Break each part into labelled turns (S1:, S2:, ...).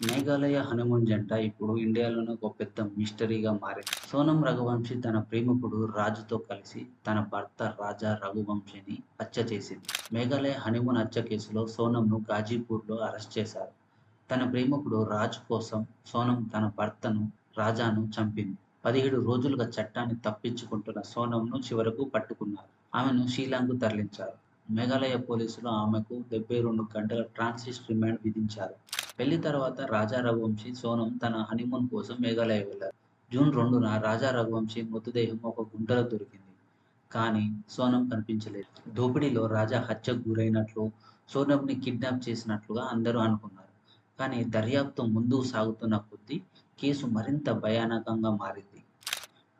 S1: Meghalaya honeymoon జంట ఇప్పుడు ఇండియాలోనే ఒక పెద్ద మిస్టరీగా మారింది. సోనం రఘువంశీ తన ప్రేమికుడు రాజుతో కలిసి తన భర్త రాజా రఘువంశీని హత్య చేసింది. మేఘాలయ హనీమూన్ హత్య కేసులో సోనంను గాజీపూర్‌లో అరెస్ట్ చేశారు. తన ప్రేమికుడు రాజ్ కోసం సోనం తన భర్తను రాజాను చంపింది. 17 రోజులుగా చట్టాన్ని తప్పించుకుంటున్న సోనంను చివరకు పట్టుకున్నారు. ఆమెను షిల్లాంగ్‌కు తరలించారు. మేఘాలయ పోలీసులు ఆమెకు 72 గంటల ట్రాన్సిట్ రిమాండ్ విధించారు. పెళ్లి తర్వాత రాజా రఘువంశీ, సోనం తన హనీమూన్ కోసం మేఘాలయ వెళ్లారు. జూన్ 2న రాజా రఘువంశీ మృతదేహం ఒక గుంటలో దొరికింది. కానీ సోనం కనిపించలేదు. దోపిడీలో రాజా హత్యకు గురైనట్లు, సోనంని కిడ్నాప్ చేసినట్లుగా అందరూ అనుకున్నారు. కానీ దర్యాప్తు ముందుకు సాగుతున్న కొద్దీ కేసు మరింత భయానకంగా మారింది.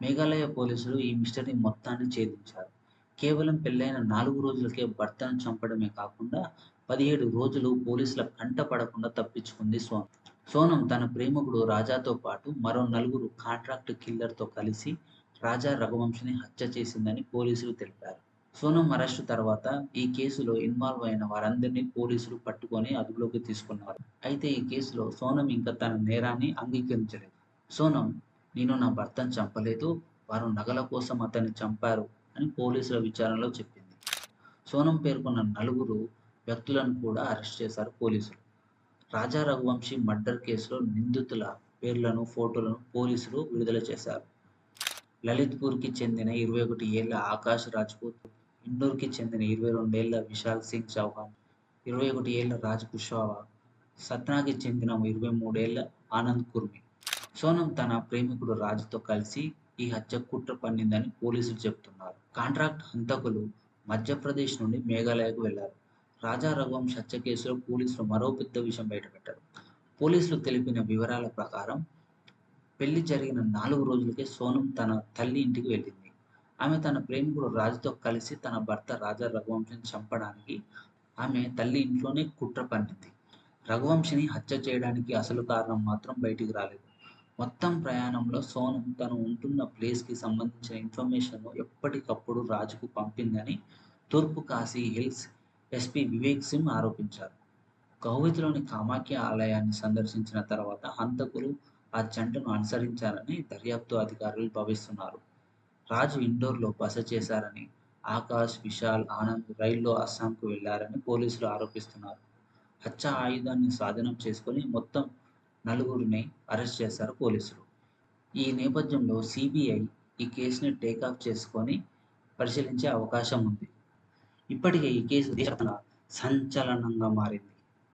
S1: మేఘాలయ పోలీసులు ఈ మిస్టరీ మొత్తాన్ని ఛేదించారు. కేవలం పెళ్లైన 4 రోజులకే భర్తను చంపడమే కాకుండా 17 రోజులు పోలీసుల కంట పడకుండా తప్పించుకుంది సోనం. సోనం తన ప్రేమికుడు రాజాతో పాటు మరో నలుగురు కాంట్రాక్ట్ కిల్లర్‌తో కలిసి రాజా రఘువంశీని హత్య చేసిందని పోలీసులు తెలిపారు. సోనం అరెస్టు తర్వాత ఈ కేసులో ఇన్వాల్వ్ అయిన వారందరినీ పోలీసులు పట్టుకొని అదుపులోకి తీసుకున్నారు. అయితే ఈ కేసులో సోనం ఇంకా తన నేరాన్ని అంగీకరించలేదు. సోనం, "నేను నా భర్తను చంపలేదు. వారు నగల కోసం అతన్ని చంపారు" అని పోలీసుల విచారణలో చెప్పింది. సోనం పేర్కొన్న నలుగురు వ్యక్తులను కూడా అరెస్ట్ చేశారు పోలీసులు. రాజా రఘువంశీ మర్డర్ కేసులో నిందితుల పేర్లను, ఫోటోలను పోలీసులు విడుదల చేశారు. లలిత్‌పూర్‌కి చెందిన 21 ఏళ్ల ఆకాష్ రాజ్‌పూత్, ఇండోర్‌కి చెందిన 22 ఏళ్ల విశాల్ సింగ్ చౌహాన్, 21 ఏళ్ల రాజ్ కుష్వాహా, సత్నాకి చెందిన 23 ఏళ్ల ఆనంద్ కుర్మి. సోనం తన ప్రేమికుడు రాజ్‌తో కలిసి ఈ హత్యకు కుట్ర పన్నిందని పోలీసులు చెబుతున్నారు. కాంట్రాక్ట్ హంతకులు మధ్యప్రదేశ్ నుండి మేఘాలయకు వెళ్లారు. రాజా రఘువంశీ హత్య కేసులో పోలీసులు మరో పెద్ద విషయం బయటపెట్టారు. పోలీసులు తెలిపిన వివరాల ప్రకారం పెళ్లి జరిగిన 4 రోజులకే సోనం తన తల్లి ఇంటికి వెళ్ళింది. ఆమె తన ప్రేమికుడు రాజుతో కలిసి తన భర్త రాజా రఘువంశీని చంపడానికి ఆమె తల్లి ఇంట్లోనే కుట్ర పన్నింది. రఘువంశీని హత్య చేయడానికి అసలు కారణం మాత్రం బయటికి రాలేదు. మొత్తం ప్రయాణంలో సోనం తను ఉంటున్న ప్లేస్‌కి సంబంధించిన ఇన్ఫర్మేషన్‌ను ఎప్పటికప్పుడు రాజుకు పంపిందని తూర్పు కాశీ హిల్స్ ఎస్పీ వివేక్ సింగ్ ఆరోపించారు. గౌహతిలోని కామాఖ్య ఆలయాన్ని సందర్శించిన తర్వాత హంతకులు ఆ జంటను అనుసరించారని దర్యాప్తు అధికారులు భావిస్తున్నారు. రాజు ఇండోర్‌లో బస చేశారని, ఆకాష్, విశాల్, ఆనంద్ రైల్లో అస్సాంకు వెళ్లారని పోలీసులు ఆరోపిస్తున్నారు. హత్య ఆయుధాన్ని స్వాధీనం చేసుకొని మొత్తం నలుగురిని అరెస్ట్ చేశారు పోలీసులు. ఈ నేపథ్యంలో సీబీఐ ఈ కేసుని టేకాఫ్ చేసుకొని పరిశీలించే అవకాశం ఉంది. ఇప్పటికే ఈ కేసు దేశవ్యాప్తంగా సంచలనంగా మారింది.